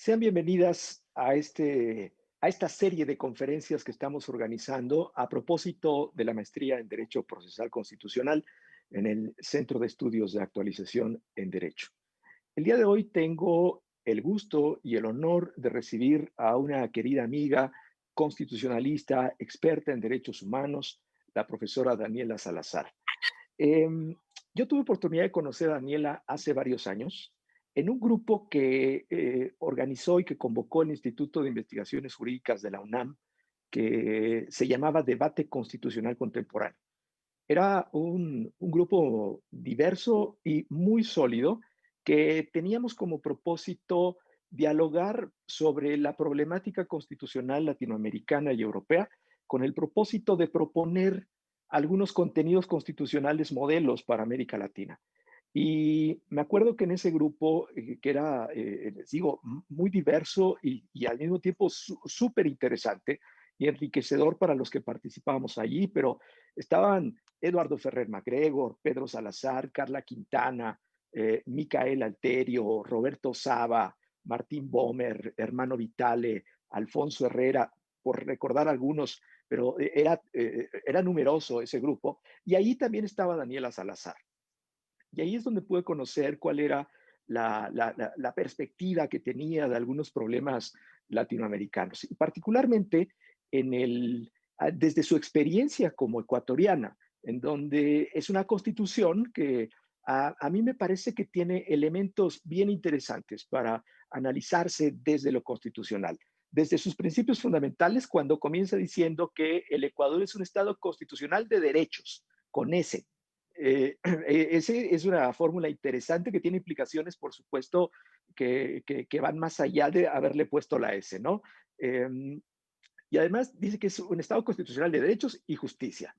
Sean bienvenidas a esta serie de conferencias que estamos organizando a propósito de la maestría en Derecho Procesal Constitucional en el Centro de Estudios de Actualización en Derecho. El día de hoy tengo el gusto y el honor de recibir a una querida amiga constitucionalista, experta en derechos humanos, la profesora Daniela Salazar. Em, yo tuve oportunidad de conocer a Daniela hace varios años en un grupo que organizó y que convocó el Instituto de Investigaciones Jurídicas de la UNAM, que se llamaba Debate Constitucional Contemporáneo. Era un grupo diverso y muy sólido que teníamos como propósito dialogar sobre la problemática constitucional latinoamericana y europea con el propósito de proponer algunos contenidos constitucionales modelos para América Latina. Y me acuerdo que en ese grupo, que era, les digo, muy diverso y al mismo tiempo súper interesante y enriquecedor para los que participábamos allí, pero estaban Eduardo Ferrer MacGregor, Pedro Salazar, Carla Quintana, Micael Alterio, Roberto Saba, Martín Bomer, Hermano Vitale, Alfonso Herrera, por recordar algunos, pero era numeroso ese grupo. Y ahí también estaba Daniela Salazar. Y ahí es donde pude conocer cuál era la perspectiva que tenía de algunos problemas latinoamericanos, y particularmente desde su experiencia como ecuatoriana, en donde es una constitución que a mí me parece que tiene elementos bien interesantes para analizarse desde lo constitucional. Desde sus principios fundamentales, cuando comienza diciendo que el Ecuador es un Estado constitucional de derechos, con ese. Ese es una fórmula interesante que tiene implicaciones, por supuesto, que van más allá de haberle puesto la S, ¿no? Eh, y además dice que es un Estado constitucional de derechos y justicia.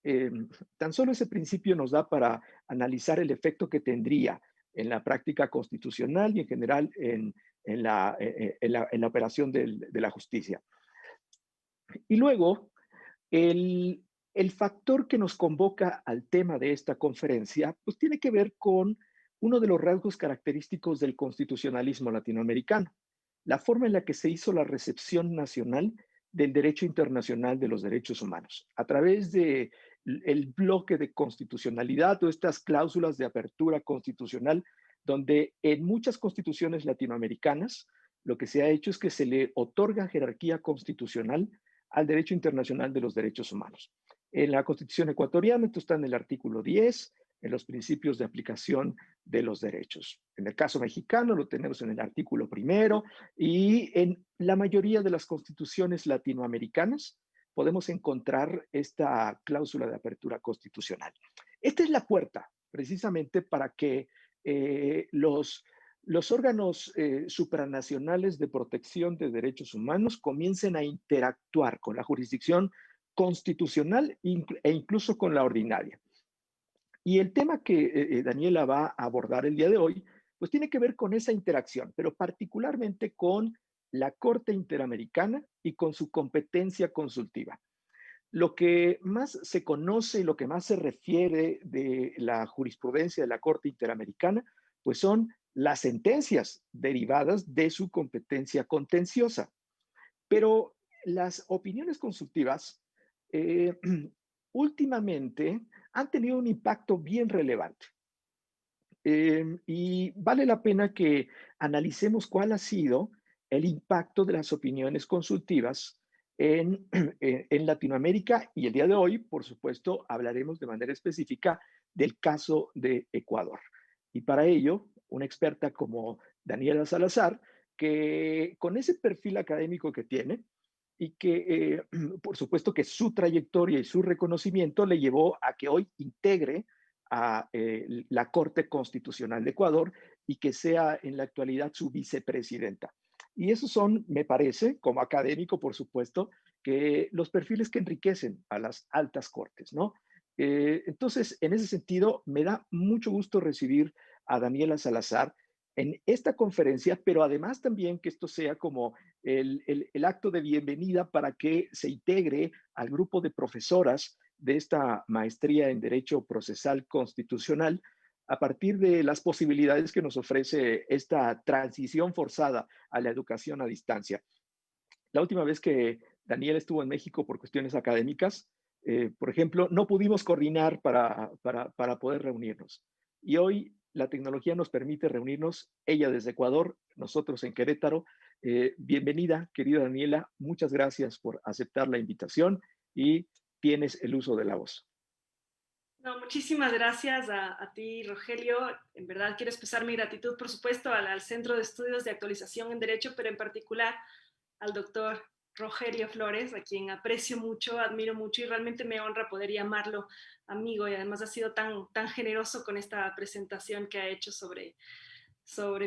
Eh, Tan solo ese principio nos da para analizar el efecto que tendría en la práctica constitucional y en general en la operación de la justicia. Y luego, el factor que nos convoca al tema de esta conferencia, pues tiene que ver con uno de los rasgos característicos del constitucionalismo latinoamericano, la forma en la que se hizo la recepción nacional del derecho internacional de los derechos humanos, a través de el bloque de constitucionalidad o estas cláusulas de apertura constitucional, donde en muchas constituciones latinoamericanas lo que se ha hecho es que se le otorga jerarquía constitucional al derecho internacional de los derechos humanos. En la Constitución ecuatoriana, esto está en el artículo 10, en los principios de aplicación de los derechos. En el caso mexicano lo tenemos en el artículo primero, y en la mayoría de las constituciones latinoamericanas podemos encontrar esta cláusula de apertura constitucional. Esta es la puerta precisamente para que los órganos supranacionales de protección de derechos humanos comiencen a interactuar con la jurisdicción constitucional e incluso con la ordinaria. Y el tema que Daniela va a abordar el día de hoy, pues tiene que ver con esa interacción, pero particularmente con la Corte Interamericana y con su competencia consultiva. Lo que más se conoce y lo que más se refiere de la jurisprudencia de la Corte Interamericana, pues son las sentencias derivadas de su competencia contenciosa. Pero las opiniones consultivas eh, últimamente han tenido un impacto bien relevante. Y vale la pena que analicemos cuál ha sido el impacto de las opiniones consultivas en, en Latinoamérica, y el día de hoy, por supuesto, hablaremos de manera específica del caso de Ecuador. Y para ello, una experta como Daniela Salazar, que con ese perfil académico que tiene y que, por supuesto, que su trayectoria y su reconocimiento le llevó a que hoy integre a la Corte Constitucional de Ecuador y que sea en la actualidad su vicepresidenta. Y esos son, me parece, como académico, por supuesto, que los perfiles que enriquecen a las altas cortes, ¿no? Entonces, en ese sentido, me da mucho gusto recibir a Daniela Salazar en esta conferencia, pero además también que esto sea como el acto de bienvenida para que se integre al grupo de profesoras de esta maestría en Derecho Procesal Constitucional, a partir de las posibilidades que nos ofrece esta transición forzada a la educación a distancia. La última vez que Daniel estuvo en México por cuestiones académicas, por ejemplo, no pudimos coordinar para poder reunirnos. Y hoy la tecnología nos permite reunirnos, ella desde Ecuador, nosotros en Querétaro. Bienvenida, querida Daniela, muchas gracias por aceptar la invitación y tienes el uso de la voz. No, muchísimas gracias a ti, Rogelio. En verdad quiero expresar mi gratitud, por supuesto, al Centro de Estudios de Actualización en Derecho, pero en particular al doctor Rogelio Flores, a quien aprecio mucho, admiro mucho y realmente me honra poder llamarlo amigo, y además ha sido tan generoso con esta presentación que ha hecho sobre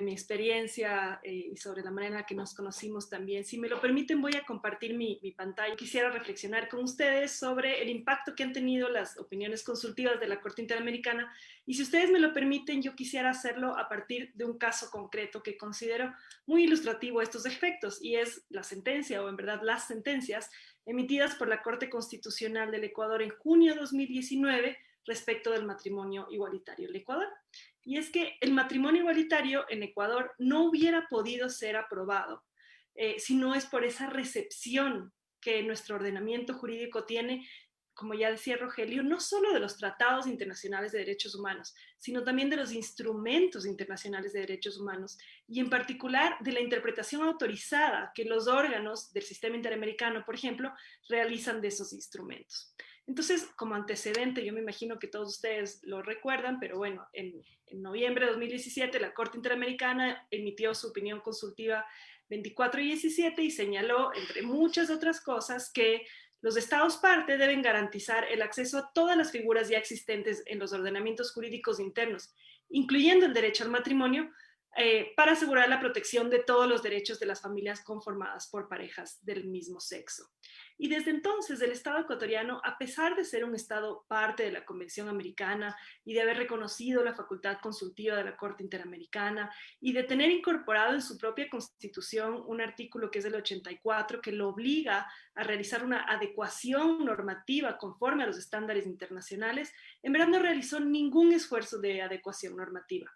mi experiencia y sobre la manera en la que nos conocimos también. Si me lo permiten, voy a compartir mi pantalla. Quisiera reflexionar con ustedes sobre el impacto que han tenido las opiniones consultivas de la Corte Interamericana, y si ustedes me lo permiten, yo quisiera hacerlo a partir de un caso concreto que considero muy ilustrativo de estos efectos, y es la sentencia, o en verdad las sentencias, emitidas por la Corte Constitucional del Ecuador en junio de 2019 respecto del matrimonio igualitario en el Ecuador. Y es que el matrimonio igualitario en Ecuador no hubiera podido ser aprobado si no es por esa recepción que nuestro ordenamiento jurídico tiene, como ya decía Rogelio, no solo de los tratados internacionales de derechos humanos, sino también de los instrumentos internacionales de derechos humanos, y en particular de la interpretación autorizada que los órganos del sistema interamericano, por ejemplo, realizan de esos instrumentos. Entonces, como antecedente, yo me imagino que todos ustedes lo recuerdan, pero bueno, en noviembre de 2017 la Corte Interamericana emitió su opinión consultiva 24 y 17 y señaló, entre muchas otras cosas, que los Estados parte deben garantizar el acceso a todas las figuras ya existentes en los ordenamientos jurídicos internos, incluyendo el derecho al matrimonio, para asegurar la protección de todos los derechos de las familias conformadas por parejas del mismo sexo. Y desde entonces el Estado ecuatoriano, a pesar de ser un Estado parte de la Convención Americana y de haber reconocido la facultad consultiva de la Corte Interamericana y de tener incorporado en su propia Constitución un artículo que es el 84 que lo obliga a realizar una adecuación normativa conforme a los estándares internacionales, en verdad no realizó ningún esfuerzo de adecuación normativa.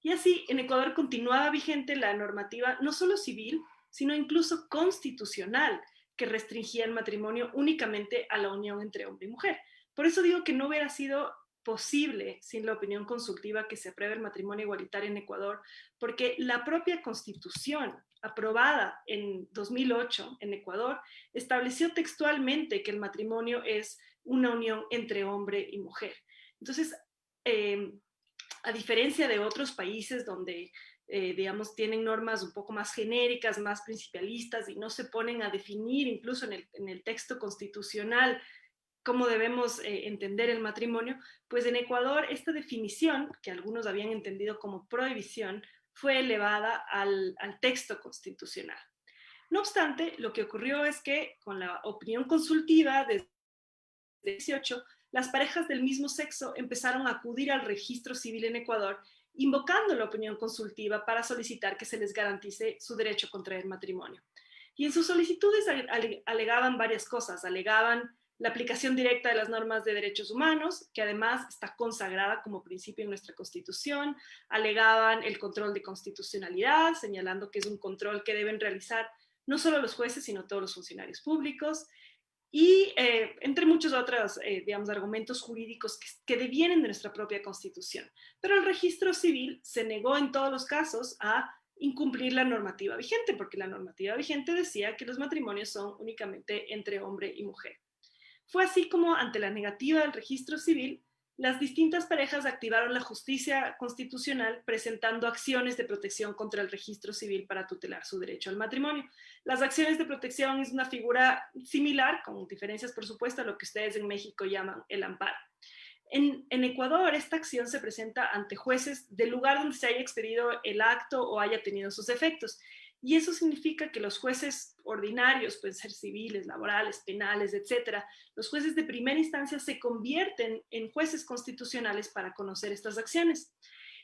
Y así, en Ecuador continuaba vigente la normativa no solo civil, sino incluso constitucional, que restringía el matrimonio únicamente a la unión entre hombre y mujer. Por eso digo que no hubiera sido posible sin la opinión consultiva que se apruebe el matrimonio igualitario en Ecuador, porque la propia Constitución aprobada en 2008 en Ecuador estableció textualmente que el matrimonio es una unión entre hombre y mujer. Entonces, eh, a diferencia de otros países donde, digamos, tienen normas un poco más genéricas, más principialistas y no se ponen a definir incluso en el texto constitucional cómo debemos entender el matrimonio, pues en Ecuador esta definición, que algunos habían entendido como prohibición, fue elevada al texto constitucional. No obstante, lo que ocurrió es que con la opinión consultiva de 18, las parejas del mismo sexo empezaron a acudir al registro civil en Ecuador, invocando la opinión consultiva para solicitar que se les garantice su derecho a contraer matrimonio. Y en sus solicitudes alegaban varias cosas. Alegaban la aplicación directa de las normas de derechos humanos, que además está consagrada como principio en nuestra Constitución. Alegaban el control de constitucionalidad, señalando que es un control que deben realizar no solo los jueces, sino todos los funcionarios públicos, y entre muchos otros, digamos, argumentos jurídicos que devienen de nuestra propia Constitución. Pero el registro civil se negó en todos los casos a incumplir la normativa vigente, porque la normativa vigente decía que los matrimonios son únicamente entre hombre y mujer. Fue así como, ante la negativa del registro civil, las distintas parejas activaron la justicia constitucional presentando acciones de protección contra el registro civil para tutelar su derecho al matrimonio. Las acciones de protección es una figura similar, con diferencias por supuesto, a lo que ustedes en México llaman el amparo. En Ecuador, esta acción se presenta ante jueces del lugar donde se haya expedido el acto o haya tenido sus efectos. Y eso significa que los jueces ordinarios, pueden ser civiles, laborales, penales, etcétera, los jueces de primera instancia se convierten en jueces constitucionales para conocer estas acciones.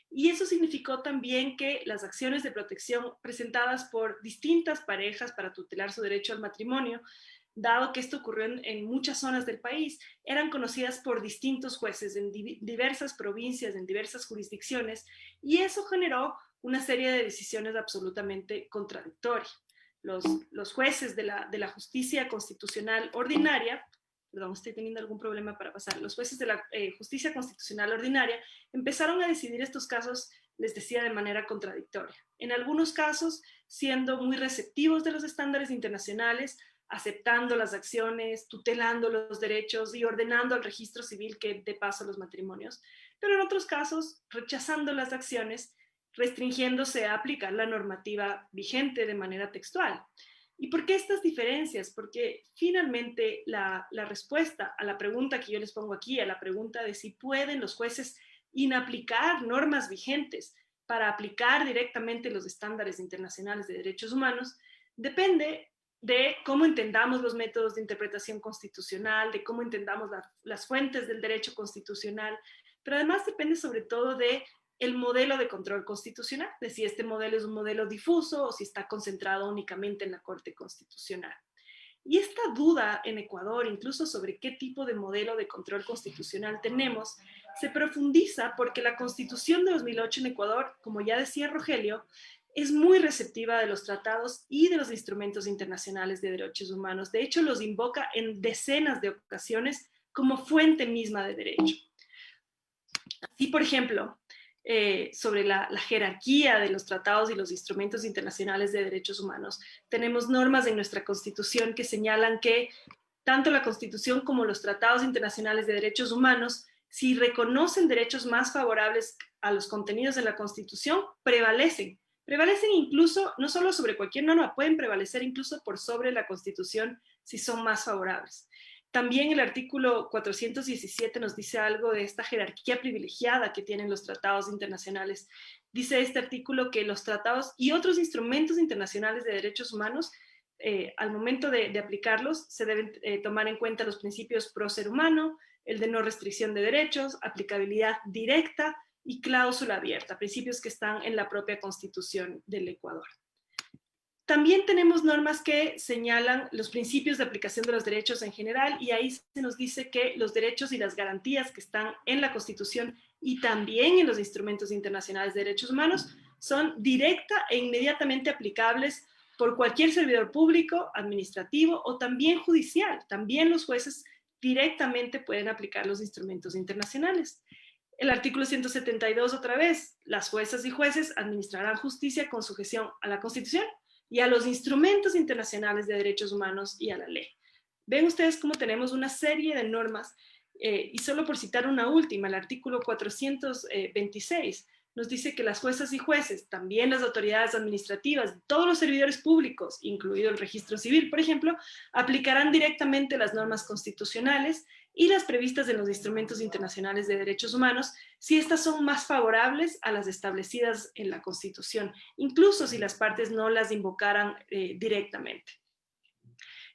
Y eso significó también que las acciones de protección presentadas por distintas parejas para tutelar su derecho al matrimonio dado que esto ocurrió en muchas zonas del país, eran conocidas por distintos jueces en diversas provincias, en diversas jurisdicciones, y eso generó una serie de decisiones absolutamente contradictorias. Los jueces de la justicia constitucional ordinaria, perdón, estoy teniendo algún problema para pasar, los jueces de la justicia constitucional ordinaria empezaron a decidir estos casos, les decía, de manera contradictoria. En algunos casos, siendo muy receptivos de los estándares internacionales, aceptando las acciones, tutelando los derechos y ordenando al registro civil que dé paso a los matrimonios, pero en otros casos, rechazando las acciones, restringiéndose a aplicar la normativa vigente de manera textual. ¿Y por qué estas diferencias? Porque finalmente la respuesta a la pregunta que yo les pongo aquí, a la pregunta de si pueden los jueces inaplicar normas vigentes para aplicar directamente los estándares internacionales de derechos humanos, depende de cómo entendamos los métodos de interpretación constitucional, de cómo entendamos las fuentes del derecho constitucional, pero además depende sobre todo de el modelo de control constitucional, de si este modelo es un modelo difuso o si está concentrado únicamente en la Corte Constitucional. Y esta duda en Ecuador, incluso sobre qué tipo de modelo de control constitucional tenemos, se profundiza porque la Constitución de 2008 en Ecuador, como ya decía Rogelio, es muy receptiva de los tratados y de los instrumentos internacionales de derechos humanos. De hecho, los invoca en decenas de ocasiones como fuente misma de derecho. Así, por ejemplo, sobre la jerarquía de los tratados y los instrumentos internacionales de derechos humanos. Tenemos normas en nuestra Constitución que señalan que tanto la Constitución como los tratados internacionales de derechos humanos, si reconocen derechos más favorables a los contenidos de la Constitución, prevalecen. Prevalecen incluso, no solo sobre cualquier norma, pueden prevalecer incluso por sobre la Constitución si son más favorables. También el artículo 417 nos dice algo de esta jerarquía privilegiada que tienen los tratados internacionales. Dice este artículo que los tratados y otros instrumentos internacionales de derechos humanos, al momento de aplicarlos, se deben tomar en cuenta los principios pro ser humano, el de no restricción de derechos, aplicabilidad directa y cláusula abierta, principios que están en la propia Constitución del Ecuador. También tenemos normas que señalan los principios de aplicación de los derechos en general y ahí se nos dice que los derechos y las garantías que están en la Constitución y también en los instrumentos internacionales de derechos humanos son directa e inmediatamente aplicables por cualquier servidor público, administrativo o también judicial. También los jueces directamente pueden aplicar los instrumentos internacionales. El artículo 172 otra vez, las juezas y jueces administrarán justicia con sujeción a la Constitución y a los instrumentos internacionales de derechos humanos y a la ley. Ven ustedes cómo tenemos una serie de normas, y solo por citar una última, el artículo 426 nos dice que las juezas y jueces, también las autoridades administrativas, todos los servidores públicos, incluido el registro civil, por ejemplo, aplicarán directamente las normas constitucionales y las previstas en los instrumentos internacionales de derechos humanos si estas son más favorables a las establecidas en la Constitución, incluso si las partes no las invocaran directamente.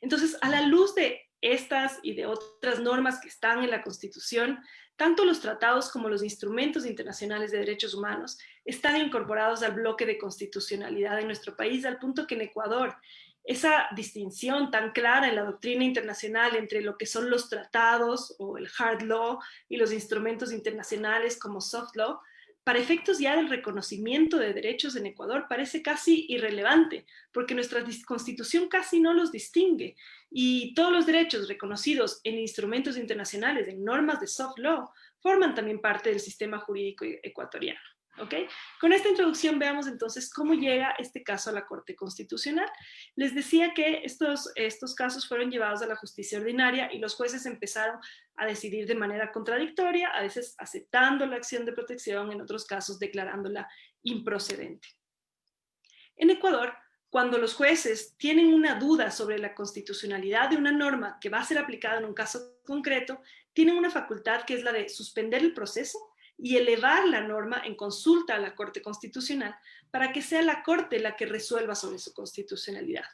Entonces, a la luz de estas y de otras normas que están en la Constitución, tanto los tratados como los instrumentos internacionales de derechos humanos están incorporados al bloque de constitucionalidad en nuestro país, al punto que en Ecuador esa distinción tan clara en la doctrina internacional entre lo que son los tratados o el hard law y los instrumentos internacionales como soft law, para efectos ya del reconocimiento de derechos en Ecuador parece casi irrelevante, porque nuestra Constitución casi no los distingue y todos los derechos reconocidos en instrumentos internacionales, en normas de soft law, forman también parte del sistema jurídico ecuatoriano. ¿Okay? Con esta introducción veamos entonces cómo llega este caso a la Corte Constitucional. Les decía que estos casos fueron llevados a la justicia ordinaria y los jueces empezaron a decidir de manera contradictoria, a veces aceptando la acción de protección, en otros casos declarándola improcedente. En Ecuador, cuando los jueces tienen una duda sobre la constitucionalidad de una norma que va a ser aplicada en un caso concreto, tienen una facultad que es la de suspender el proceso y elevar la norma en consulta a la Corte Constitucional para que sea la Corte la que resuelva sobre su constitucionalidad.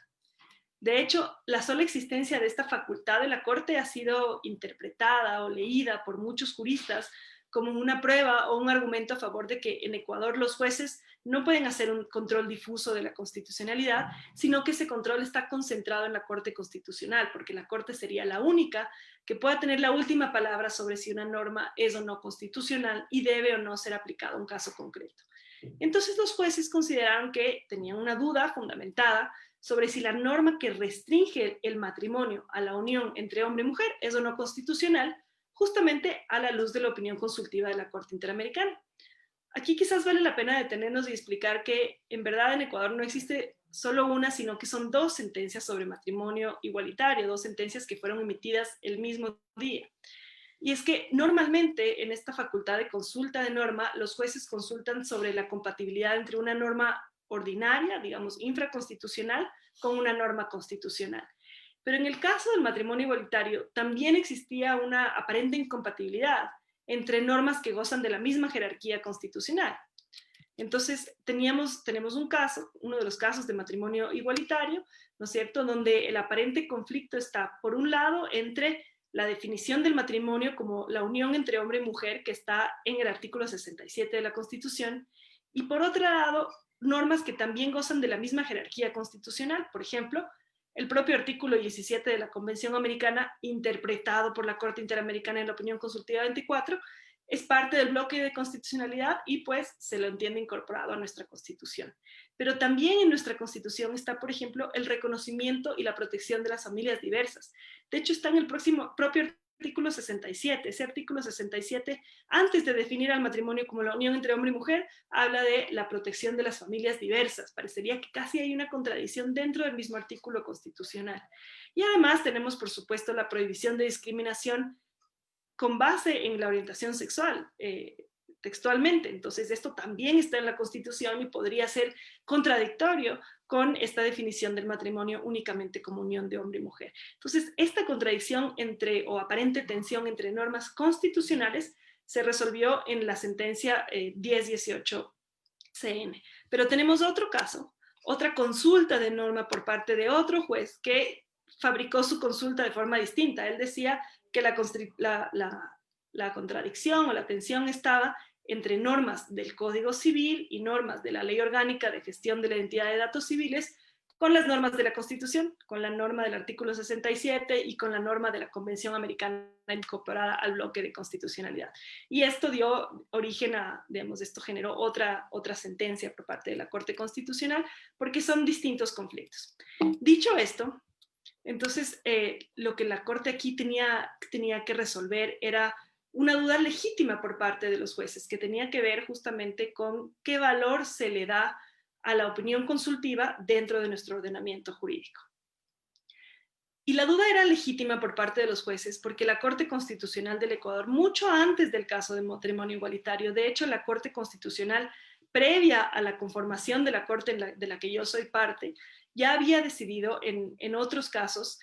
De hecho, la sola existencia de esta facultad de la Corte ha sido interpretada o leída por muchos juristas como una prueba o un argumento a favor de que en Ecuador los jueces no pueden hacer un control difuso de la constitucionalidad, sino que ese control está concentrado en la Corte Constitucional, porque la Corte sería la única que pueda tener la última palabra sobre si una norma es o no constitucional y debe o no ser aplicada a un caso concreto. Entonces los jueces consideraron que tenían una duda fundamentada sobre si la norma que restringe el matrimonio a la unión entre hombre y mujer es o no constitucional, justamente a la luz de la opinión consultiva de la Corte Interamericana. Aquí quizás vale la pena detenernos y explicar que en verdad en Ecuador no existe solo una, sino que son dos sentencias sobre matrimonio igualitario, dos sentencias que fueron emitidas el mismo día. Y es que normalmente en esta facultad de consulta de norma, los jueces consultan sobre la compatibilidad entre una norma ordinaria, digamos, infraconstitucional, con una norma constitucional. Pero en el caso del matrimonio igualitario, también existía una aparente incompatibilidad entre normas que gozan de la misma jerarquía constitucional. Entonces, tenemos un caso, uno de los casos de matrimonio igualitario, ¿no es cierto?, donde el aparente conflicto está, por un lado, entre la definición del matrimonio como la unión entre hombre y mujer, que está en el artículo 67 de la Constitución, y por otro lado, normas que también gozan de la misma jerarquía constitucional. Por ejemplo, el propio artículo 17 de la Convención Americana, interpretado por la Corte Interamericana en la opinión consultiva 24, es parte del bloque de constitucionalidad y pues se lo entiende incorporado a nuestra Constitución. Pero también en nuestra Constitución está, por ejemplo, el reconocimiento y la protección de las familias diversas. De hecho, está en el propio artículo 67. Ese artículo 67, antes de definir al matrimonio como la unión entre hombre y mujer, habla de la protección de las familias diversas. Parecería que casi hay una contradicción dentro del mismo artículo constitucional. Y además tenemos, por supuesto, la prohibición de discriminación con base en la orientación sexual, textualmente. Entonces, esto también está en la Constitución y podría ser contradictorio con esta definición del matrimonio únicamente como unión de hombre y mujer. Entonces, esta contradicción o aparente tensión entre normas constitucionales se resolvió en la sentencia 1018 CN. Pero tenemos otro caso, otra consulta de norma por parte de otro juez que fabricó su consulta de forma distinta. Él decía que la contradicción o la tensión estaba entre normas del Código Civil y normas de la Ley Orgánica de Gestión de la Identidad de Datos Civiles con las normas de la Constitución, con la norma del artículo 67 y con la norma de la Convención Americana incorporada al bloque de constitucionalidad. Y esto dio origen a, digamos, esto generó otra sentencia por parte de la Corte Constitucional, porque son distintos conflictos. Dicho esto, entonces lo que la Corte aquí tenía que resolver era una duda legítima por parte de los jueces, que tenía que ver justamente con qué valor se le da a la opinión consultiva dentro de nuestro ordenamiento jurídico. Y la duda era legítima por parte de los jueces porque la Corte Constitucional del Ecuador, mucho antes del caso de matrimonio igualitario, de hecho la Corte Constitucional, previa a la conformación de la Corte de la que yo soy parte, ya había decidido en otros casos,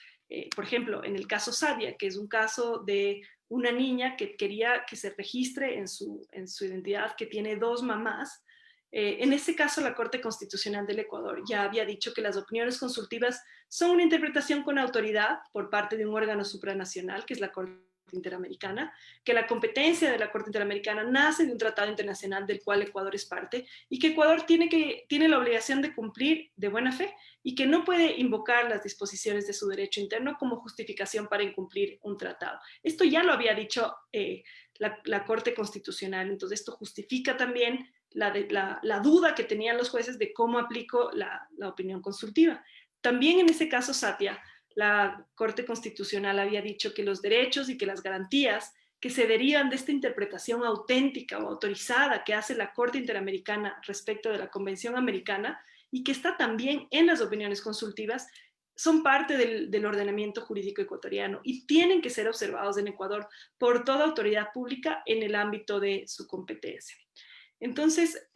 por ejemplo, en el caso Sadia, que es un caso de una niña que quería que se registre en su identidad, que tiene dos mamás. En ese caso, la Corte Constitucional del Ecuador ya había dicho que las opiniones consultivas son una interpretación con autoridad por parte de un órgano supranacional, que es la Corte Interamericana, que la competencia de la Corte Interamericana nace de un tratado internacional del cual Ecuador es parte y que Ecuador tiene la obligación de cumplir de buena fe y que no puede invocar las disposiciones de su derecho interno como justificación para incumplir un tratado. Esto ya lo había dicho la Corte Constitucional, entonces esto justifica también la duda que tenían los jueces de cómo aplico la opinión consultiva. También en ese caso, Satia, la Corte Constitucional había dicho que los derechos y que las garantías que se derivan de esta interpretación auténtica o autorizada que hace la Corte Interamericana respecto de la Convención Americana y que está también en las opiniones consultivas, son parte del ordenamiento jurídico ecuatoriano y tienen que ser observados en Ecuador por toda autoridad pública en el ámbito de su competencia. Entonces,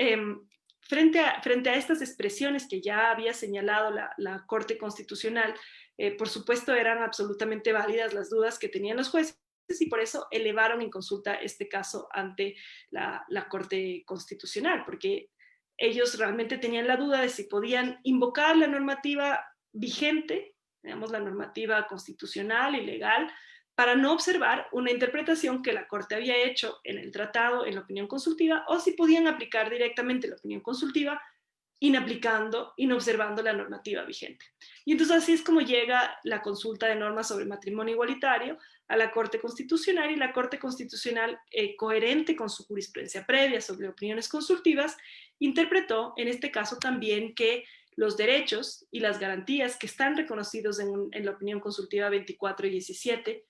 frente a estas expresiones que ya había señalado la Corte Constitucional, por supuesto eran absolutamente válidas las dudas que tenían los jueces y por eso elevaron en consulta este caso ante la Corte Constitucional, porque ellos realmente tenían la duda de si podían invocar la normativa vigente, digamos la normativa constitucional y legal, para no observar una interpretación que la Corte había hecho en el tratado, en la opinión consultiva, o si podían aplicar directamente la opinión consultiva, inaplicando, inobservando la normativa vigente. Y entonces así es como llega la consulta de normas sobre matrimonio igualitario a la Corte Constitucional, y la Corte Constitucional, coherente con su jurisprudencia previa sobre opiniones consultivas, interpretó en este caso también que los derechos y las garantías que están reconocidos en la opinión consultiva 24 y 17,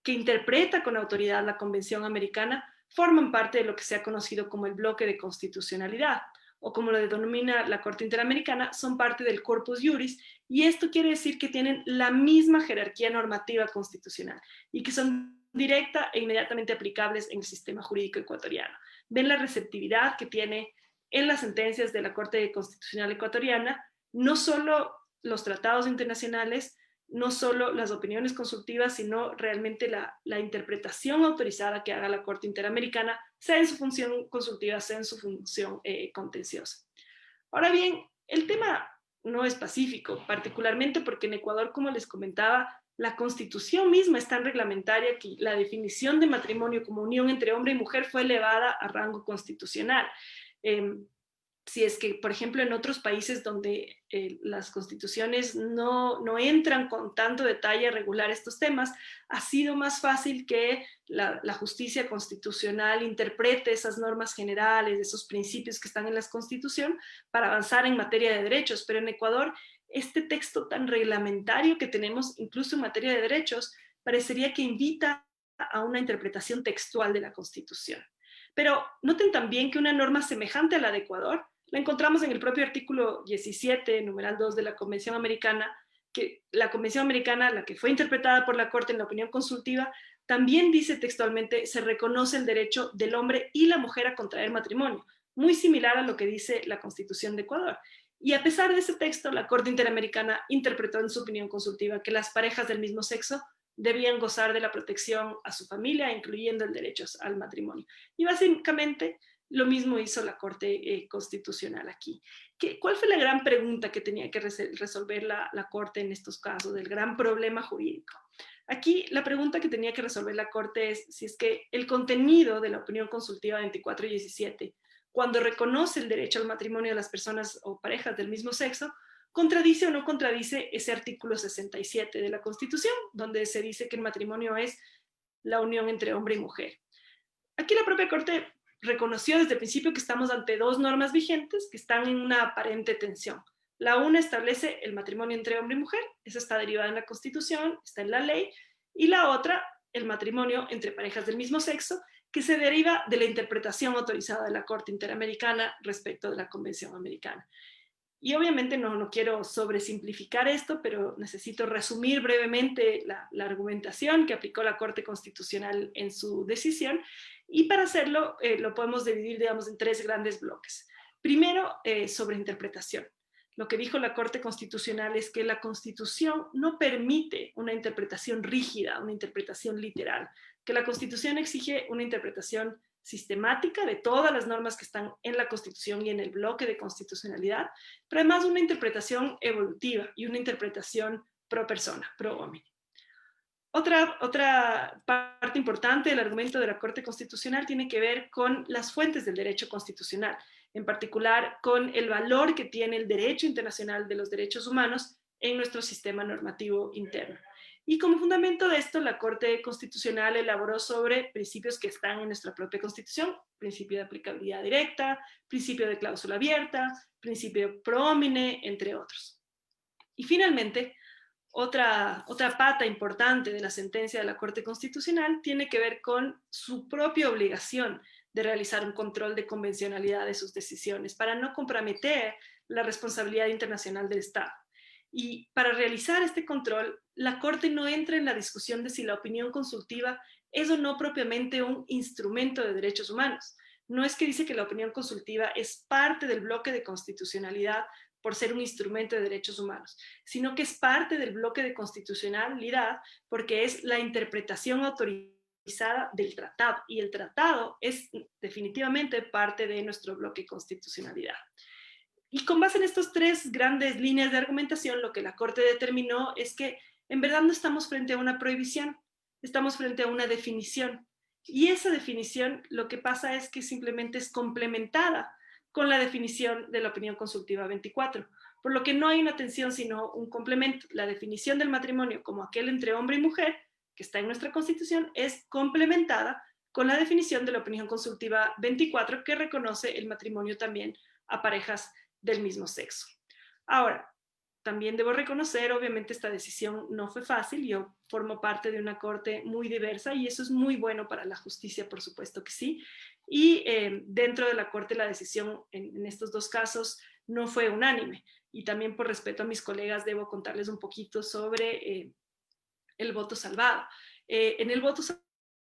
que interpreta con autoridad la Convención Americana, forman parte de lo que se ha conocido como el bloque de constitucionalidad, o como lo denomina la Corte Interamericana, son parte del corpus juris, y esto quiere decir que tienen la misma jerarquía normativa constitucional y que son directa e inmediatamente aplicables en el sistema jurídico ecuatoriano. Ven la receptividad que tiene en las sentencias de la Corte Constitucional ecuatoriana, no solo los tratados internacionales, no solo las opiniones consultivas, sino realmente la interpretación autorizada que haga la Corte Interamericana, sea en su función consultiva, sea en su función contenciosa. Ahora bien, el tema no es pacífico, particularmente porque en Ecuador, como les comentaba, la Constitución misma es tan reglamentaria que la definición de matrimonio como unión entre hombre y mujer fue elevada a rango constitucional. Si es que, por ejemplo, en otros países donde las constituciones no entran con tanto detalle a regular estos temas, ha sido más fácil que la justicia constitucional interprete esas normas generales, esos principios que están en la Constitución para avanzar en materia de derechos. Pero en Ecuador, este texto tan reglamentario que tenemos, incluso en materia de derechos, parecería que invita a una interpretación textual de la Constitución. Pero noten también que una norma semejante a la de Ecuador la encontramos en el propio artículo 17, numeral 2 de la Convención Americana, que la Convención Americana, la que fue interpretada por la Corte en la opinión consultiva, también dice textualmente: se reconoce el derecho del hombre y la mujer a contraer matrimonio, muy similar a lo que dice la Constitución de Ecuador. Y a pesar de ese texto, la Corte Interamericana interpretó en su opinión consultiva que las parejas del mismo sexo debían gozar de la protección a su familia, incluyendo el derecho al matrimonio. Y básicamente lo mismo hizo la Corte Constitucional aquí. ¿Cuál fue la gran pregunta que tenía que resolver la Corte en estos casos, del gran problema jurídico? Aquí la pregunta que tenía que resolver la Corte es si es que el contenido de la opinión consultiva 24 y 17, cuando reconoce el derecho al matrimonio de las personas o parejas del mismo sexo, contradice o no contradice ese artículo 67 de la Constitución, donde se dice que el matrimonio es la unión entre hombre y mujer. Aquí la propia Corte reconoció desde el principio que estamos ante dos normas vigentes que están en una aparente tensión. La una establece el matrimonio entre hombre y mujer, eso está derivado en la Constitución, está en la ley, y la otra, el matrimonio entre parejas del mismo sexo, que se deriva de la interpretación autorizada de la Corte Interamericana respecto de la Convención Americana. Y obviamente no quiero sobresimplificar esto, pero necesito resumir brevemente la argumentación que aplicó la Corte Constitucional en su decisión, y para hacerlo lo podemos dividir, digamos, en tres grandes bloques. Primero, sobre interpretación. Lo que dijo la Corte Constitucional es que la Constitución no permite una interpretación rígida, una interpretación literal, que la Constitución exige una interpretación sistemática de todas las normas que están en la Constitución y en el bloque de constitucionalidad, pero además una interpretación evolutiva y una interpretación pro persona, pro homine. Otra parte importante del argumento de la Corte Constitucional tiene que ver con las fuentes del derecho constitucional, en particular con el valor que tiene el derecho internacional de los derechos humanos en nuestro sistema normativo interno. Y como fundamento de esto, la Corte Constitucional elaboró sobre principios que están en nuestra propia Constitución: principio de aplicabilidad directa, principio de cláusula abierta, principio pro homine, entre otros. Y finalmente, otra pata importante de la sentencia de la Corte Constitucional tiene que ver con su propia obligación de realizar un control de convencionalidad de sus decisiones para no comprometer la responsabilidad internacional del Estado. Y para realizar este control, la Corte no entra en la discusión de si la opinión consultiva es o no propiamente un instrumento de derechos humanos. No es que dice que la opinión consultiva es parte del bloque de constitucionalidad por ser un instrumento de derechos humanos, sino que es parte del bloque de constitucionalidad porque es la interpretación autorizada del tratado, y el tratado es definitivamente parte de nuestro bloque de constitucionalidad. Y con base en estas tres grandes líneas de argumentación, lo que la Corte determinó es que en verdad no estamos frente a una prohibición. estamos frente a una definición. Y esa definición lo que pasa es que simplemente es complementada con la definición de la opinión consultiva 24, por lo que no hay una tensión sino un complemento. La definición del matrimonio como aquel entre hombre y mujer, que está en nuestra Constitución, es complementada con la definición de la opinión consultiva 24, que reconoce el matrimonio también a parejas del mismo sexo. Ahora, también debo reconocer, obviamente esta decisión no fue fácil, yo formo parte de una corte muy diversa y eso es muy bueno para la justicia, por supuesto que sí, y dentro de la corte la decisión en estos dos casos no fue unánime, y también por respeto a mis colegas debo contarles un poquito sobre el voto salvado. En el voto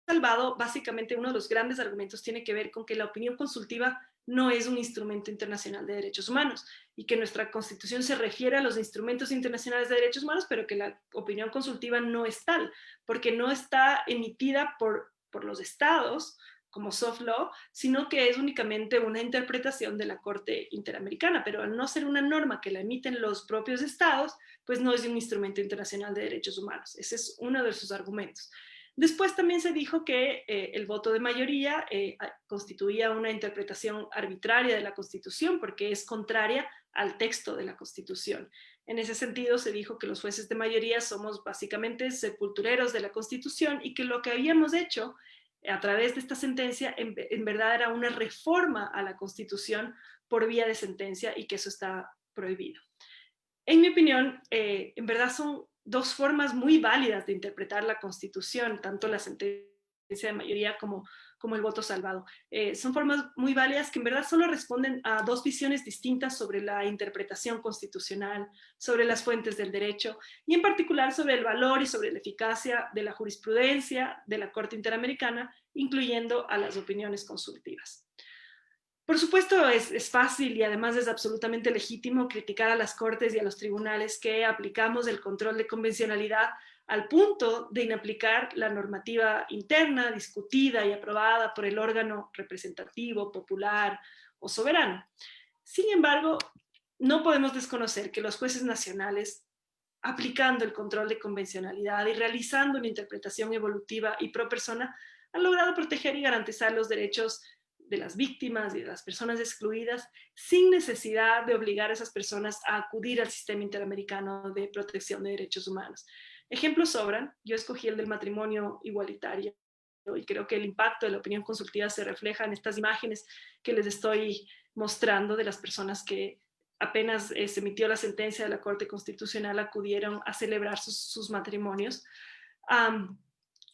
salvado, básicamente uno de los grandes argumentos tiene que ver con que la opinión consultiva no es un instrumento internacional de derechos humanos y que nuestra Constitución se refiere a los instrumentos internacionales de derechos humanos, pero que la opinión consultiva no es tal, porque no está emitida por los estados como soft law, sino que es únicamente una interpretación de la Corte Interamericana, pero al no ser una norma que la emiten los propios estados, pues no es un instrumento internacional de derechos humanos. Ese es uno de sus argumentos. Después también se dijo que el voto de mayoría constituía una interpretación arbitraria de la Constitución porque es contraria al texto de la Constitución. En ese sentido se dijo que los jueces de mayoría somos básicamente sepultureros de la Constitución y que lo que habíamos hecho a través de esta sentencia en verdad era una reforma a la Constitución por vía de sentencia y que eso está prohibido. En mi opinión, en verdad son dos formas muy válidas de interpretar la Constitución, tanto la sentencia de mayoría como el voto salvado. Son formas muy válidas que en verdad solo responden a dos visiones distintas sobre la interpretación constitucional, sobre las fuentes del derecho y en particular sobre el valor y sobre la eficacia de la jurisprudencia de la Corte Interamericana, incluyendo a las opiniones consultivas. Por supuesto, es fácil y además es absolutamente legítimo criticar a las cortes y a los tribunales que aplicamos el control de convencionalidad al punto de inaplicar la normativa interna, discutida y aprobada por el órgano representativo, popular o soberano. Sin embargo, no podemos desconocer que los jueces nacionales, aplicando el control de convencionalidad y realizando una interpretación evolutiva y pro persona, han logrado proteger y garantizar los derechos de las víctimas y de las personas excluidas sin necesidad de obligar a esas personas a acudir al sistema interamericano de protección de derechos humanos. Ejemplos sobran, yo escogí el del matrimonio igualitario y creo que el impacto de la opinión consultiva se refleja en estas imágenes que les estoy mostrando de las personas que apenas se emitió la sentencia de la Corte Constitucional acudieron a celebrar sus matrimonios.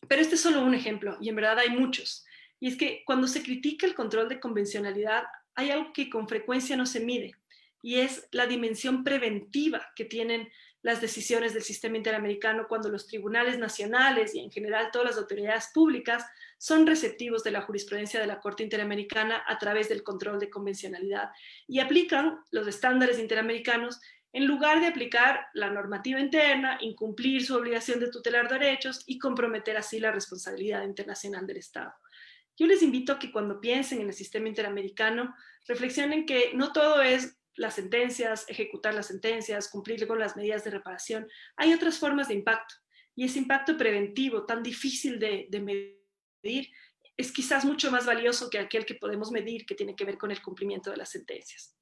Pero este es solo un ejemplo y en verdad hay muchos. Y es que cuando se critica el control de convencionalidad, hay algo que con frecuencia no se mide, y es la dimensión preventiva que tienen las decisiones del sistema interamericano cuando los tribunales nacionales y en general todas las autoridades públicas son receptivos de la jurisprudencia de la Corte Interamericana a través del control de convencionalidad y aplican los estándares interamericanos en lugar de aplicar la normativa interna, incumplir su obligación de tutelar derechos y comprometer así la responsabilidad internacional del Estado. Yo les invito a que cuando piensen en el sistema interamericano, reflexionen que no todo es las sentencias, ejecutar las sentencias, cumplir con las medidas de reparación. Hay otras formas de impacto, y ese impacto preventivo tan difícil de medir es quizás mucho más valioso que aquel que podemos medir que tiene que ver con el cumplimiento de las sentencias.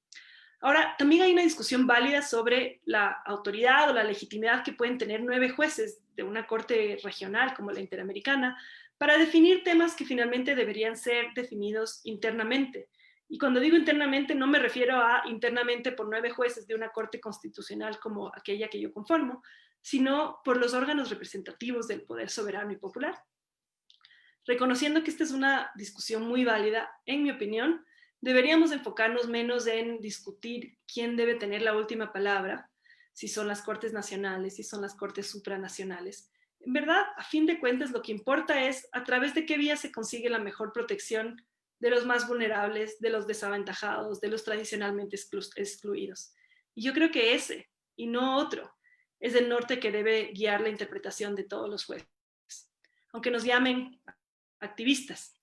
Ahora, también hay una discusión válida sobre la autoridad o la legitimidad que pueden tener 9 jueces de una corte regional como la interamericana para definir temas que finalmente deberían ser definidos internamente. Y cuando digo internamente no me refiero a internamente por 9 jueces de una corte constitucional como aquella que yo conformo, sino por los órganos representativos del poder soberano y popular. Reconociendo que esta es una discusión muy válida, en mi opinión, deberíamos enfocarnos menos en discutir quién debe tener la última palabra, si son las cortes nacionales, si son las cortes supranacionales. En verdad, a fin de cuentas, lo que importa es a través de qué vía se consigue la mejor protección de los más vulnerables, de los desaventajados, de los tradicionalmente excluidos. Y yo creo que ese, y no otro, es el norte que debe guiar la interpretación de todos los jueces. Aunque nos llamen activistas.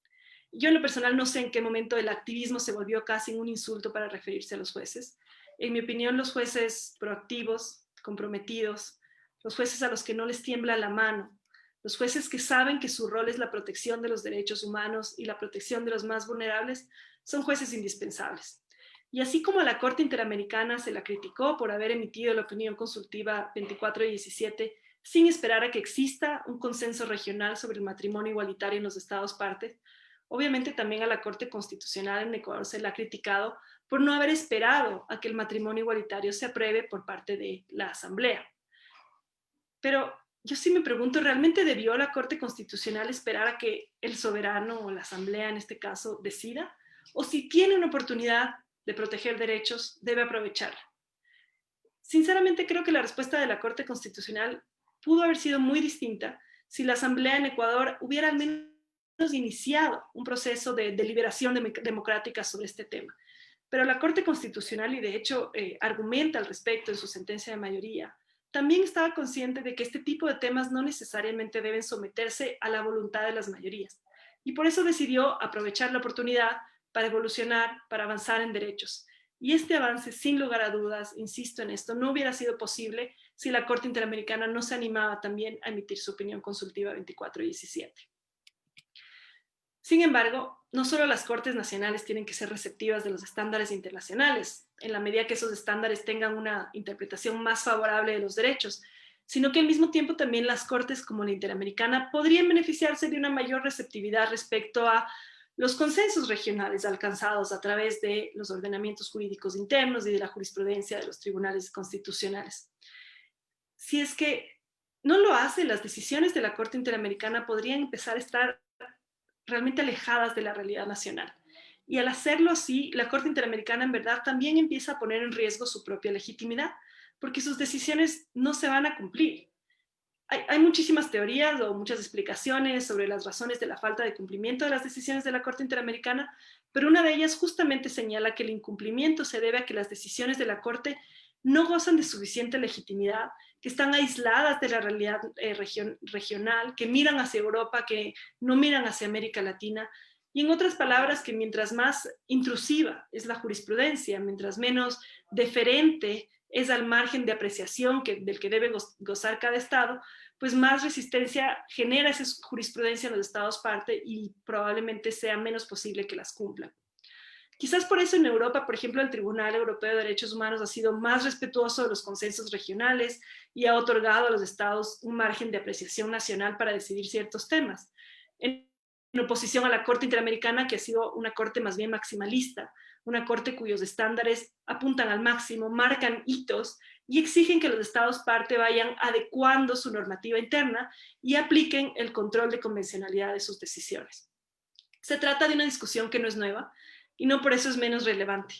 Yo en lo personal no sé en qué momento el activismo se volvió casi un insulto para referirse a los jueces. En mi opinión, los jueces proactivos, comprometidos, los jueces a los que no les tiembla la mano, Los jueces que saben que su rol es la protección de los derechos humanos y la protección de los más vulnerables son jueces indispensables. Y así como a la Corte Interamericana se la criticó por haber emitido la opinión consultiva 2417 sin esperar a que exista un consenso regional sobre el matrimonio igualitario en los estados partes, obviamente también a la Corte Constitucional en Ecuador se la ha criticado por no haber esperado a que el matrimonio igualitario se apruebe por parte de la Asamblea. Pero yo sí me pregunto, ¿realmente debió la Corte Constitucional esperar a que el soberano o la Asamblea en este caso decida? ¿O si tiene una oportunidad de proteger derechos, debe aprovecharla? Sinceramente creo que la respuesta de la Corte Constitucional pudo haber sido muy distinta si la Asamblea en Ecuador hubiera al menos iniciado un proceso de deliberación democrática sobre este tema. Pero la Corte Constitucional, y de hecho argumenta al respecto en su sentencia de mayoría, también estaba consciente de que este tipo de temas no necesariamente deben someterse a la voluntad de las mayorías. Y por eso decidió aprovechar la oportunidad para evolucionar, para avanzar en derechos. Y este avance, sin lugar a dudas, insisto en esto, no hubiera sido posible si la Corte Interamericana no se animaba también a emitir su opinión consultiva 2417. Sin embargo, no solo las Cortes nacionales tienen que ser receptivas de los estándares internacionales, en la medida que esos estándares tengan una interpretación más favorable de los derechos, sino que al mismo tiempo también las Cortes como la Interamericana podrían beneficiarse de una mayor receptividad respecto a los consensos regionales alcanzados a través de los ordenamientos jurídicos internos y de la jurisprudencia de los tribunales constitucionales. Si es que no lo hace, las decisiones de la Corte Interamericana podrían empezar a estar realmente alejadas de la realidad nacional. Y al hacerlo así, la Corte Interamericana en verdad también empieza a poner en riesgo su propia legitimidad, porque sus decisiones no se van a cumplir. Hay muchísimas teorías o muchas explicaciones sobre las razones de la falta de cumplimiento de las decisiones de la Corte Interamericana, pero una de ellas justamente señala que el incumplimiento se debe a que las decisiones de la Corte no gozan de suficiente legitimidad, que están aisladas de la realidad regional, que miran hacia Europa, que no miran hacia América Latina, y en otras palabras, que mientras más intrusiva es la jurisprudencia, mientras menos deferente es al margen de apreciación del que debe gozar cada Estado, pues más resistencia genera esa jurisprudencia en los Estados parte y probablemente sea menos posible que las cumplan. Quizás por eso en Europa, por ejemplo, el Tribunal Europeo de Derechos Humanos ha sido más respetuoso de los consensos regionales y ha otorgado a los Estados un margen de apreciación nacional para decidir ciertos temas, en oposición a la Corte Interamericana, que ha sido una corte más bien maximalista, una corte cuyos estándares apuntan al máximo, marcan hitos y exigen que los Estados parte vayan adecuando su normativa interna y apliquen el control de convencionalidad de sus decisiones. Se trata de una discusión que no es nueva y no por eso es menos relevante.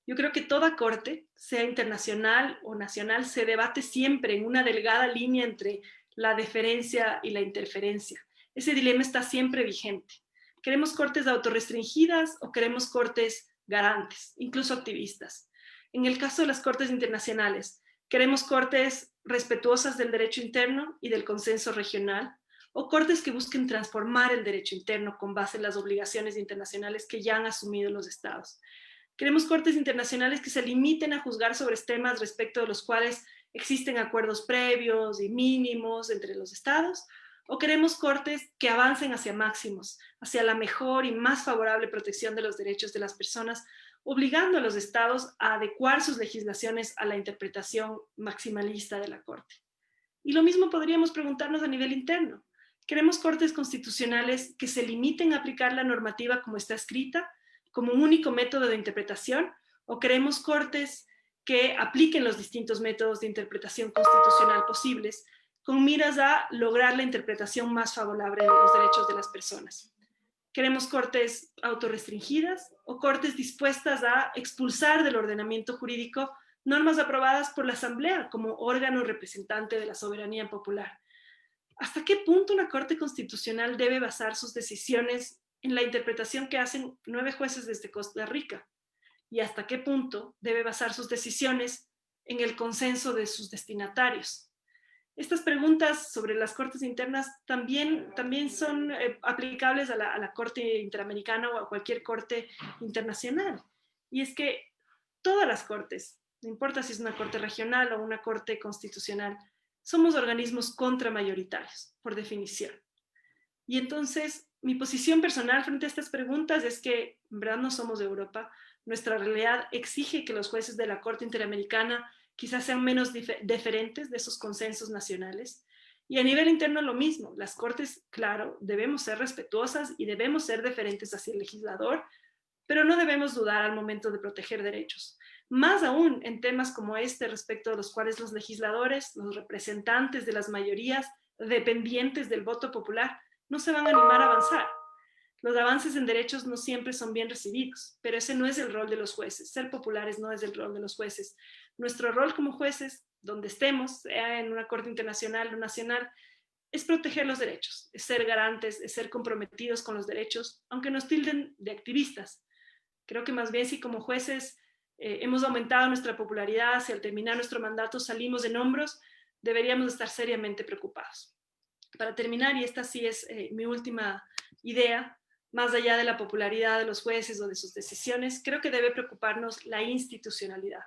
Yo creo que toda corte, sea internacional o nacional, se debate siempre en una delgada línea entre la deferencia y la interferencia. Ese dilema está siempre vigente. ¿Queremos cortes autorrestringidas o queremos cortes garantes, incluso activistas? En el caso de las cortes internacionales, ¿queremos cortes respetuosas del derecho interno y del consenso regional? ¿O cortes que busquen transformar el derecho interno con base en las obligaciones internacionales que ya han asumido los estados? Queremos cortes internacionales que se limiten a juzgar sobre temas respecto de los cuales existen acuerdos previos y mínimos entre los estados, o queremos cortes que avancen hacia máximos, hacia la mejor y más favorable protección de los derechos de las personas, obligando a los estados a adecuar sus legislaciones a la interpretación maximalista de la Corte. Y lo mismo podríamos preguntarnos a nivel interno. ¿Queremos cortes constitucionales que se limiten a aplicar la normativa como está escrita, como un único método de interpretación? ¿O queremos cortes que apliquen los distintos métodos de interpretación constitucional posibles con miras a lograr la interpretación más favorable de los derechos de las personas? ¿Queremos cortes autorrestringidas o cortes dispuestas a expulsar del ordenamiento jurídico normas aprobadas por la Asamblea como órgano representante de la soberanía popular? ¿Hasta qué punto una Corte Constitucional debe basar sus decisiones en la interpretación que hacen 9 jueces desde Costa Rica? ¿Y hasta qué punto debe basar sus decisiones en el consenso de sus destinatarios? Estas preguntas sobre las cortes internas también son aplicables a la Corte Interamericana o a cualquier corte internacional. Y es que todas las cortes, no importa si es una corte regional o una corte constitucional, somos organismos contramayoritarios, por definición. Y entonces, mi posición personal frente a estas preguntas es que en verdad no somos de Europa. Nuestra realidad exige que los jueces de la Corte Interamericana quizás sean menos deferentes de esos consensos nacionales. Y a nivel interno lo mismo. Las Cortes, claro, debemos ser respetuosas y debemos ser deferentes hacia el legislador, pero no debemos dudar al momento de proteger derechos. Más aún en temas como este, respecto de los cuales los legisladores, los representantes de las mayorías dependientes del voto popular, no se van a animar a avanzar. Los avances en derechos no siempre son bien recibidos, pero ese no es el rol de los jueces. Ser populares no es el rol de los jueces. Nuestro rol como jueces, donde estemos, sea en una corte internacional o nacional, es proteger los derechos, es ser garantes, es ser comprometidos con los derechos, aunque nos tilden de activistas. Creo que más bien si como jueces hemos aumentado nuestra popularidad, si al terminar nuestro mandato salimos en hombros, deberíamos estar seriamente preocupados. Para terminar, y esta sí es mi última idea, más allá de la popularidad de los jueces o de sus decisiones, creo que debe preocuparnos la institucionalidad.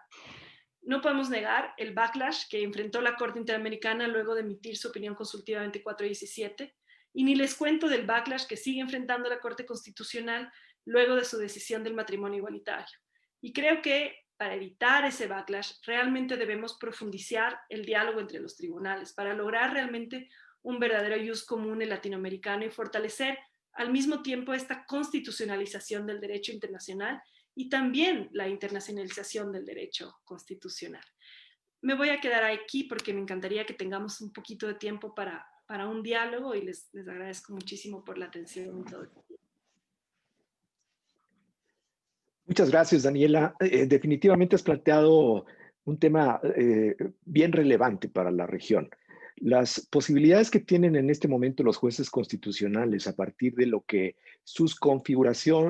No podemos negar el backlash que enfrentó la Corte Interamericana luego de emitir su opinión consultiva 2417, y ni les cuento del backlash que sigue enfrentando la Corte Constitucional luego de su decisión del matrimonio igualitario. Y creo que para evitar ese backlash realmente debemos profundizar el diálogo entre los tribunales para lograr realmente un verdadero ius comune latinoamericano y fortalecer al mismo tiempo esta constitucionalización del derecho internacional y también la internacionalización del derecho constitucional. Me voy a quedar aquí porque me encantaría que tengamos un poquito de tiempo para un diálogo y les agradezco muchísimo por la atención y todo. Muchas gracias, Daniela. Definitivamente has planteado un tema bien relevante para la región. Las posibilidades que tienen en este momento los jueces constitucionales a partir de lo que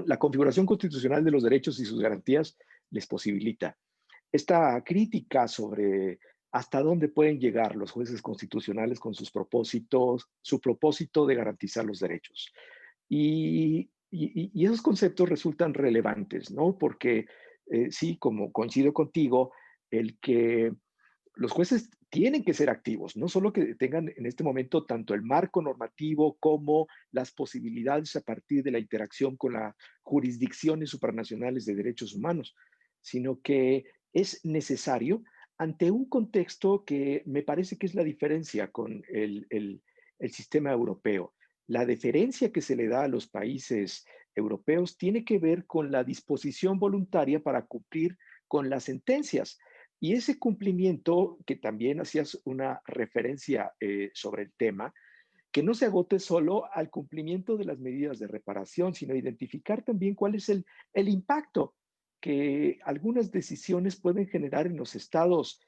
la configuración constitucional de los derechos y sus garantías les posibilita. Esta crítica sobre hasta dónde pueden llegar los jueces constitucionales con sus propósitos, su propósito de garantizar los derechos. Y esos conceptos resultan relevantes, ¿no? Porque sí, como coincido contigo, el que los jueces tienen que ser activos, no solo que tengan en este momento tanto el marco normativo como las posibilidades a partir de la interacción con las jurisdicciones supranacionales de derechos humanos, sino que es necesario ante un contexto que me parece que es la diferencia con el sistema europeo. La deferencia que se le da a los países europeos tiene que ver con la disposición voluntaria para cumplir con las sentencias. Y ese cumplimiento, que también hacías una referencia sobre el tema, que no se agote solo al cumplimiento de las medidas de reparación, sino identificar también cuál es el impacto que algunas decisiones pueden generar en los estados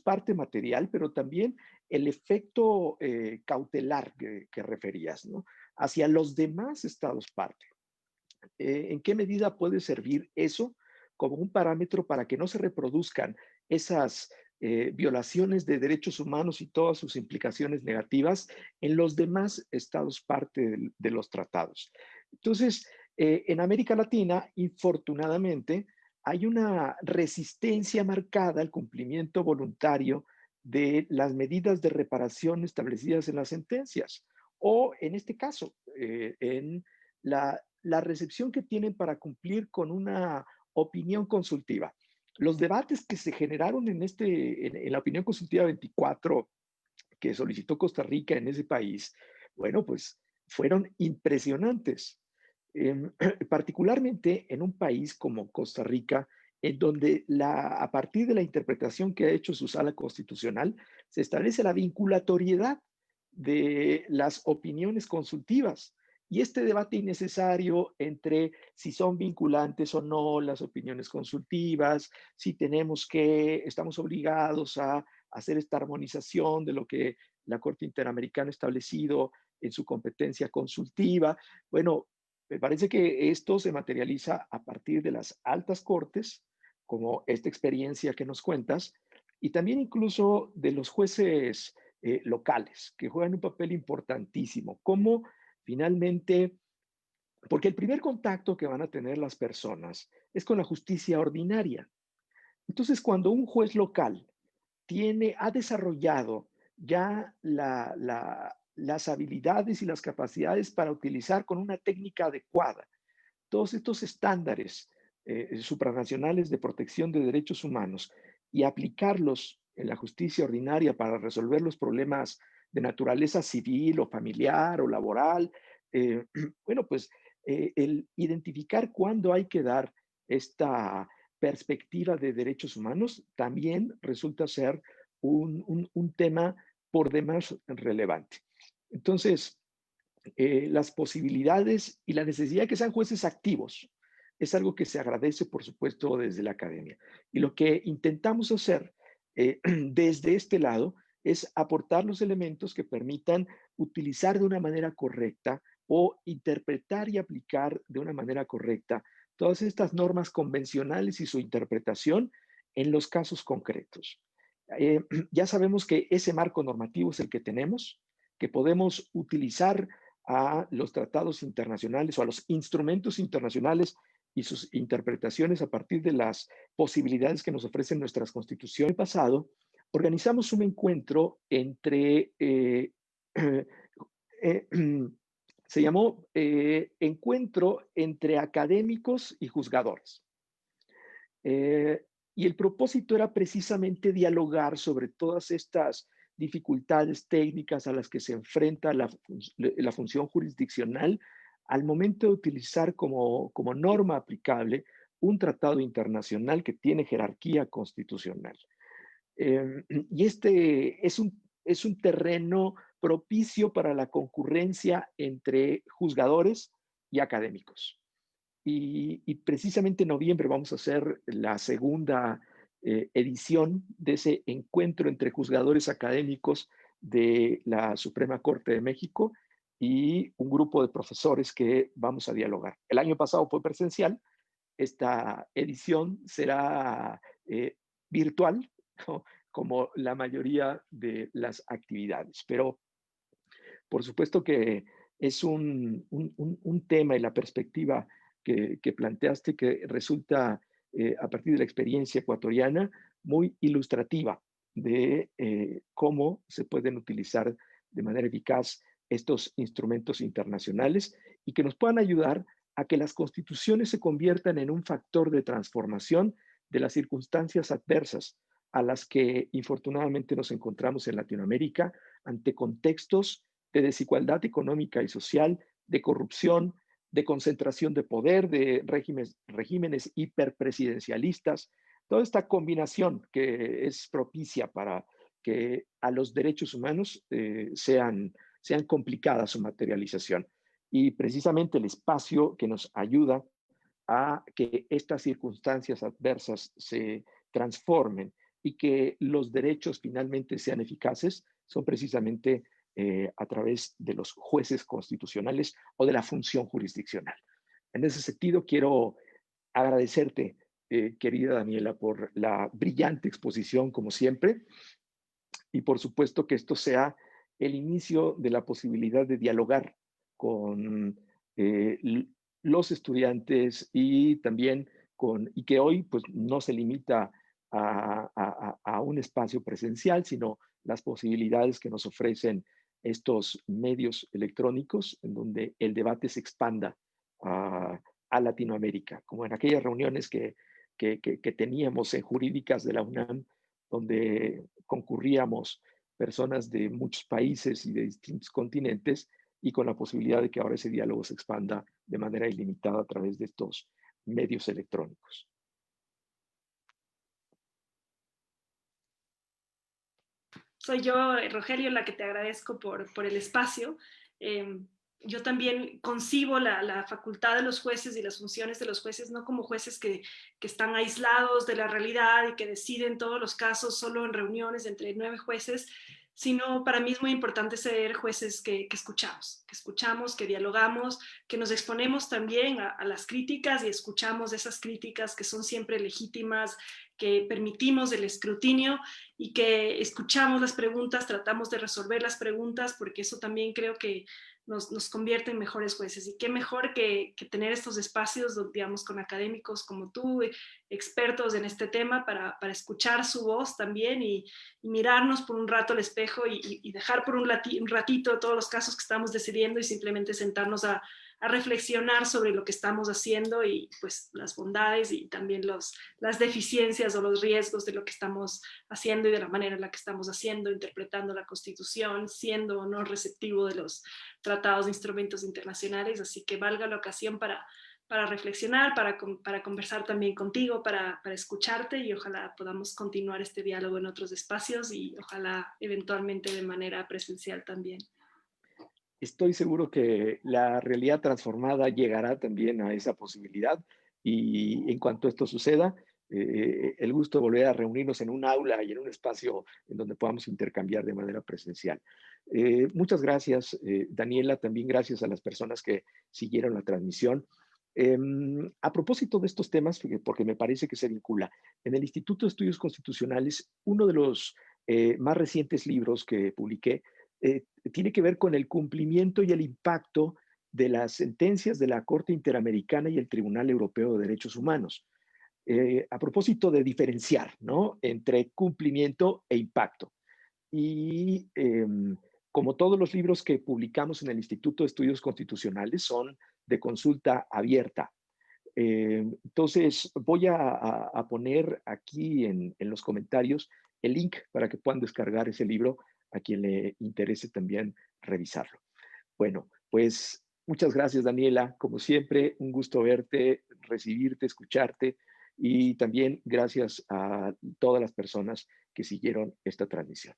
parte material, pero también el efecto cautelar que referías, ¿no? Hacia los demás estados parte. ¿En qué medida puede servir eso como un parámetro para que no se reproduzcan esas violaciones de derechos humanos y todas sus implicaciones negativas en los demás estados parte de los tratados? Entonces, en América Latina, infortunadamente, hay una resistencia marcada al cumplimiento voluntario de las medidas de reparación establecidas en las sentencias, o en este caso, en la recepción que tienen para cumplir con una opinión consultiva. Los debates que se generaron en la opinión consultiva 24 que solicitó Costa Rica en ese país, bueno, pues fueron impresionantes. Particularmente en un país como Costa Rica, en donde a partir de la interpretación que ha hecho su sala constitucional, se establece la vinculatoriedad de las opiniones consultivas. Y este debate innecesario entre si son vinculantes o no las opiniones consultivas, si estamos obligados a hacer esta armonización de lo que la Corte Interamericana ha establecido en su competencia consultiva. Bueno, me parece que esto se materializa a partir de las altas cortes, como esta experiencia que nos cuentas, y también incluso de los jueces locales, que juegan un papel importantísimo. Cómo finalmente, porque el primer contacto que van a tener las personas es con la justicia ordinaria. Entonces, cuando un juez local ha desarrollado ya las habilidades y las capacidades para utilizar con una técnica adecuada todos estos estándares supranacionales de protección de derechos humanos y aplicarlos en la justicia ordinaria para resolver los problemas de naturaleza civil o familiar o laboral, eh, bueno, pues el identificar cuándo hay que dar esta perspectiva de derechos humanos también resulta ser un tema por demás relevante. Entonces, las posibilidades y la necesidad de que sean jueces activos es algo que se agradece, por supuesto, desde la academia. Y lo que intentamos hacer desde este lado es aportar los elementos que permitan utilizar de una manera correcta o interpretar y aplicar de una manera correcta todas estas normas convencionales y su interpretación en los casos concretos. Ya sabemos que ese marco normativo es el que tenemos, que podemos utilizar a los tratados internacionales o a los instrumentos internacionales y sus interpretaciones a partir de las posibilidades que nos ofrecen nuestras constituciones. El pasado, organizamos un encuentro entre, eh, se llamó Encuentro entre académicos y juzgadores. Y el propósito era precisamente dialogar sobre todas estas dificultades técnicas a las que se enfrenta la función jurisdiccional al momento de utilizar como norma aplicable un tratado internacional que tiene jerarquía constitucional. Y este es un terreno propicio para la concurrencia entre juzgadores y académicos. Y precisamente en noviembre vamos a hacer la segunda edición de ese encuentro entre juzgadores académicos de la Suprema Corte de México y un grupo de profesores que vamos a dialogar. El año pasado fue presencial, esta edición será virtual, ¿no? Como la mayoría de las actividades, pero por supuesto que es un tema y la perspectiva que planteaste que resulta, a partir de la experiencia ecuatoriana, muy ilustrativa de cómo se pueden utilizar de manera eficaz estos instrumentos internacionales y que nos puedan ayudar a que las constituciones se conviertan en un factor de transformación de las circunstancias adversas a las que infortunadamente nos encontramos en Latinoamérica ante contextos de desigualdad económica y social, de corrupción, de concentración de poder, de regímenes hiperpresidencialistas, toda esta combinación que es propicia para que a los derechos humanos sean complicada su materialización. Y precisamente el espacio que nos ayuda a que estas circunstancias adversas se transformen y que los derechos finalmente sean eficaces son precisamente a través de los jueces constitucionales o de la función jurisdiccional. En ese sentido, quiero agradecerte, querida Daniela, por la brillante exposición, como siempre, y por supuesto que esto sea el inicio de la posibilidad de dialogar con eh, los estudiantes y también y que hoy pues no se limita a un espacio presencial, sino las posibilidades que nos ofrecen estos medios electrónicos en donde el debate se expanda a Latinoamérica, como en aquellas reuniones que teníamos en jurídicas de la UNAM, donde concurríamos personas de muchos países y de distintos continentes y con la posibilidad de que ahora ese diálogo se expanda de manera ilimitada a través de estos medios electrónicos. Soy yo, Rogelio, la que te agradezco por el espacio. Yo también concibo la facultad de los jueces y las funciones de los jueces no como jueces que están aislados de la realidad y que deciden todos los casos solo en reuniones entre 9 jueces, sino para mí es muy importante ser jueces que escuchamos, que dialogamos, que nos exponemos también a las críticas y escuchamos esas críticas que son siempre legítimas, que permitimos el escrutinio y que escuchamos las preguntas, tratamos de resolver las preguntas, porque eso también creo que nos convierte en mejores jueces. Y qué mejor que tener estos espacios, digamos, con académicos como tú, expertos en este tema, para escuchar su voz también y mirarnos por un rato al espejo y dejar por un ratito todos los casos que estamos decidiendo y simplemente sentarnos a reflexionar sobre lo que estamos haciendo y pues las bondades y también las deficiencias o los riesgos de lo que estamos haciendo y de la manera en la que estamos haciendo, interpretando la Constitución, siendo o no receptivo de los tratados de instrumentos internacionales. Así que valga la ocasión para reflexionar, para conversar también contigo, para escucharte y ojalá podamos continuar este diálogo en otros espacios y ojalá eventualmente de manera presencial también. Estoy seguro que la realidad transformada llegará también a esa posibilidad y en cuanto esto suceda, el gusto de volver a reunirnos en un aula y en un espacio en donde podamos intercambiar de manera presencial. Muchas gracias, Daniela, también gracias a las personas que siguieron la transmisión. A propósito de estos temas, porque me parece que se vincula, en el Instituto de Estudios Constitucionales, uno de los más recientes libros que publiqué tiene que ver con el cumplimiento y el impacto de las sentencias de la Corte Interamericana y el Tribunal Europeo de Derechos Humanos. A propósito de diferenciar, ¿no?, entre cumplimiento e impacto. Y como todos los libros que publicamos en el Instituto de Estudios Constitucionales son de consulta abierta. Entonces, voy a poner aquí en los comentarios el link para que puedan descargar ese libro a quien le interese también revisarlo. Bueno, pues muchas gracias, Daniela. Como siempre, un gusto verte, recibirte, escucharte y también gracias a todas las personas que siguieron esta transmisión.